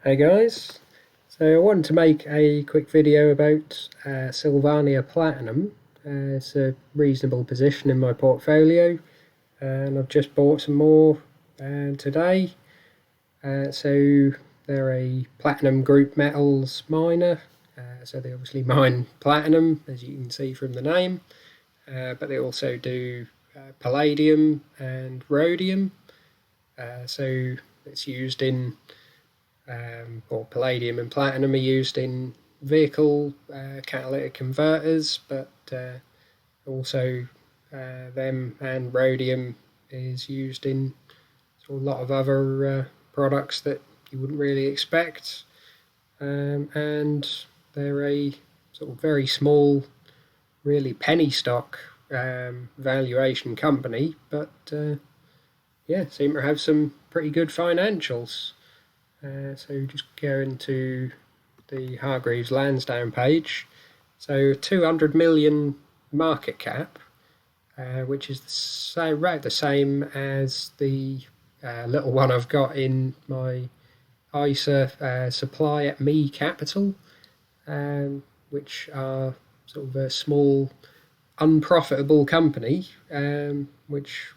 Hey guys, so I wanted to make a quick video about Sylvania Platinum. It's a reasonable position in my portfolio, and I've just bought some more today. So they're a platinum group metals miner, so they obviously mine platinum, as you can see from the name, but they also do palladium and rhodium. So it's used in or palladium and platinum are used in vehicle catalytic converters, but also them and rhodium is used in a lot of other products that you wouldn't really expect. And they're a sort of very small, really penny stock valuation company, but yeah, seem to have some pretty good financials. So just go into the Hargreaves Lansdowne page. So 200 million market cap, which is about the same as the little one I've got in my ISA supply at Me Capital, which are sort of a small, unprofitable company, which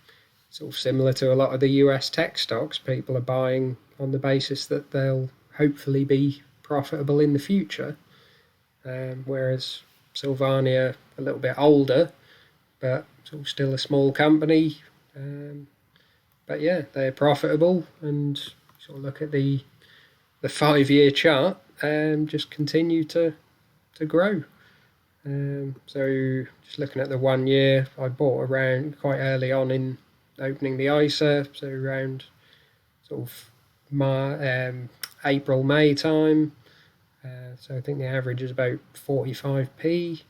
sort of similar to a lot of the US tech stocks. People are buying on the basis that they'll hopefully be profitable in the future, whereas Sylvania, a little bit older, but sort of still a small company. But yeah, they're profitable, and sort of look at the 5-year chart and just continue to grow. So just looking at the 1 year, I bought around quite early on in opening the ISA, so around sort of April, May time. So I think the average is about 45p.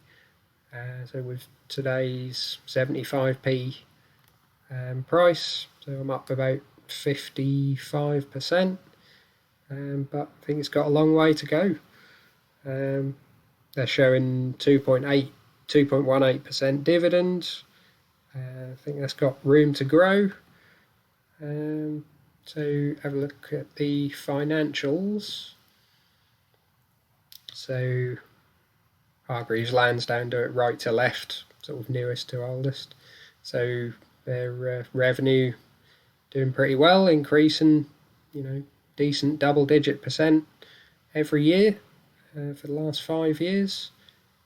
So with today's 75p price, so I'm up about 55%. But I think it's got a long way to go. They're showing 2.18% dividend. I think that's got room to grow. So have a look at the financials. So Hargreaves Lansdowne do it right to left, sort of newest to oldest. So their revenue doing pretty well, increasing, decent double-digit % every year for the last 5 years.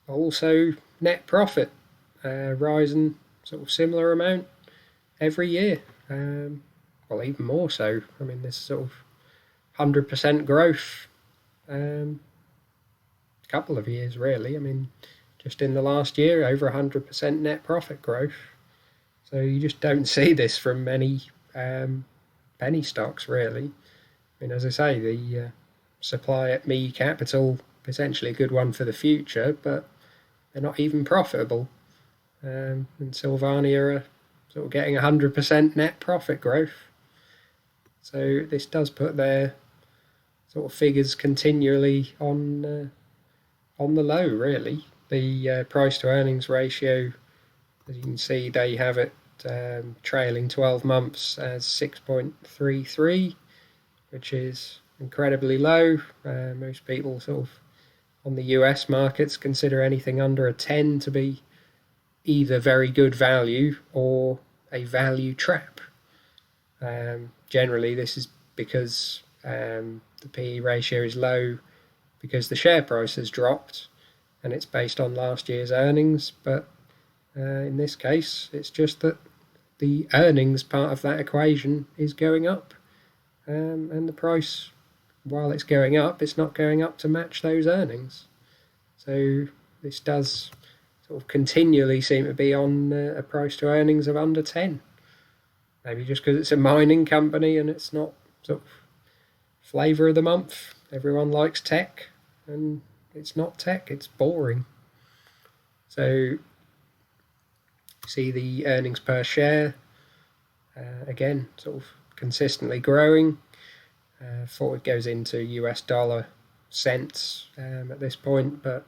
Also net profit rising sort of similar amount every year. Well, even more so. I mean, there's sort of 100% growth a couple of years, really. I mean, just in the last year, over 100% net profit growth. So you just don't see this from many penny stocks, really. I mean, as I say, the supply at Me Capital, potentially a good one for the future, but they're not even profitable. And Sylvania are sort of getting 100% net profit growth. So this does put their sort of figures continually on the low, really. The price to earnings ratio, as you can see, they have it trailing 12 months as 6.33, which is incredibly low. Most people sort of on the US markets consider anything under a 10 to be either very good value or a value trap. Generally, this is because the PE ratio is low because the share price has dropped and it's based on last year's earnings. But in this case, it's just that the earnings part of that equation is going up, and the price, while it's going up, it's not going up to match those earnings. So this does sort of continually seem to be on a price to earnings of under 10. Maybe just because it's a mining company and it's not sort of flavour of the month. Everyone likes tech, and it's not tech, it's boring. So see the earnings per share, again, sort of consistently growing. Thought it goes into US dollar cents at this point, but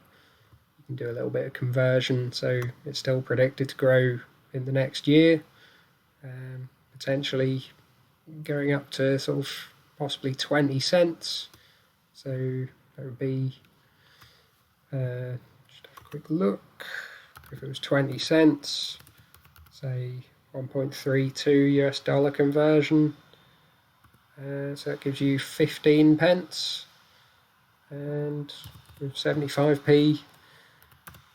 you can do a little bit of conversion, so it's still predicted to grow in the next year, potentially going up to sort of possibly 20 cents So that would be, just have a quick look, if it was 20 cents, say 1.32 US dollar conversion, so that gives you 15 pence, and with 75p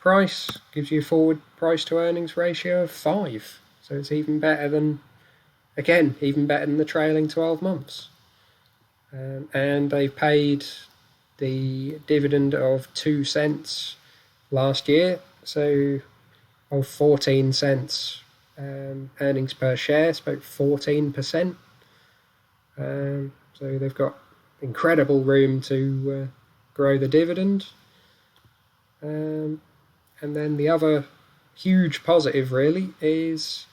price gives you a forward price to earnings ratio of 5, so it's even better than, again, even better than the trailing 12 months. And they paid the dividend of 2 cents last year, so of 14 cents earnings per share, it's about 14%. So they've got incredible room to grow the dividend. And then the other huge positive really is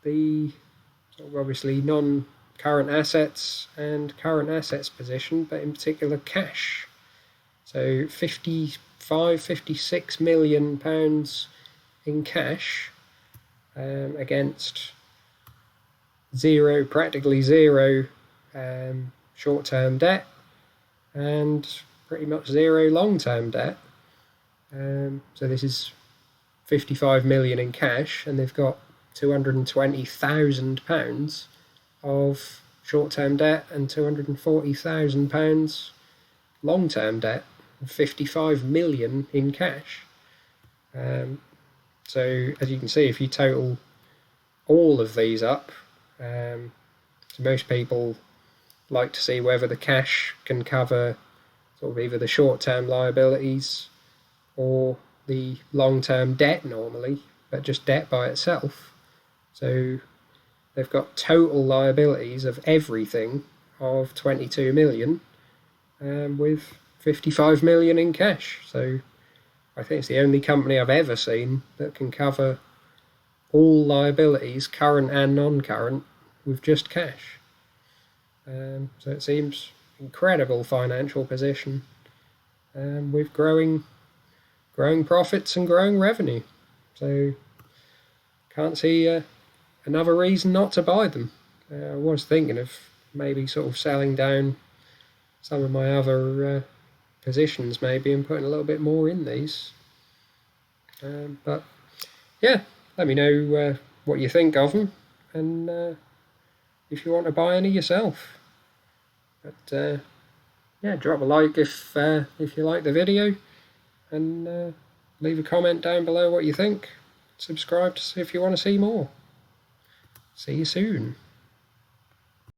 the sort of obviously non-current assets and current assets position, but in particular cash. So 56 million pounds in cash, against practically zero short-term debt and pretty much zero long-term debt. So this is 55 million in cash, and they've got £220,000 of short-term debt and £240,000 long-term debt, and 55 million in cash. So as you can see, if you total all of these up, so most people like to see whether the cash can cover sort of either the short-term liabilities or the long-term debt normally, but just debt by itself. So they've got total liabilities of everything of 22 million, with 55 million in cash. So I think it's the only company I've ever seen that can cover all liabilities, current and non-current, with just cash. So it seems incredible financial position, with growing profits and growing revenue. So can't see another reason not to buy them. I was thinking of maybe sort of selling down some of my other positions maybe and putting a little bit more in these. But yeah, let me know what you think of them, and if you want to buy any yourself. But yeah, drop a like if you like the video, and leave a comment down below what you think. Subscribe if you want to see more. See you soon.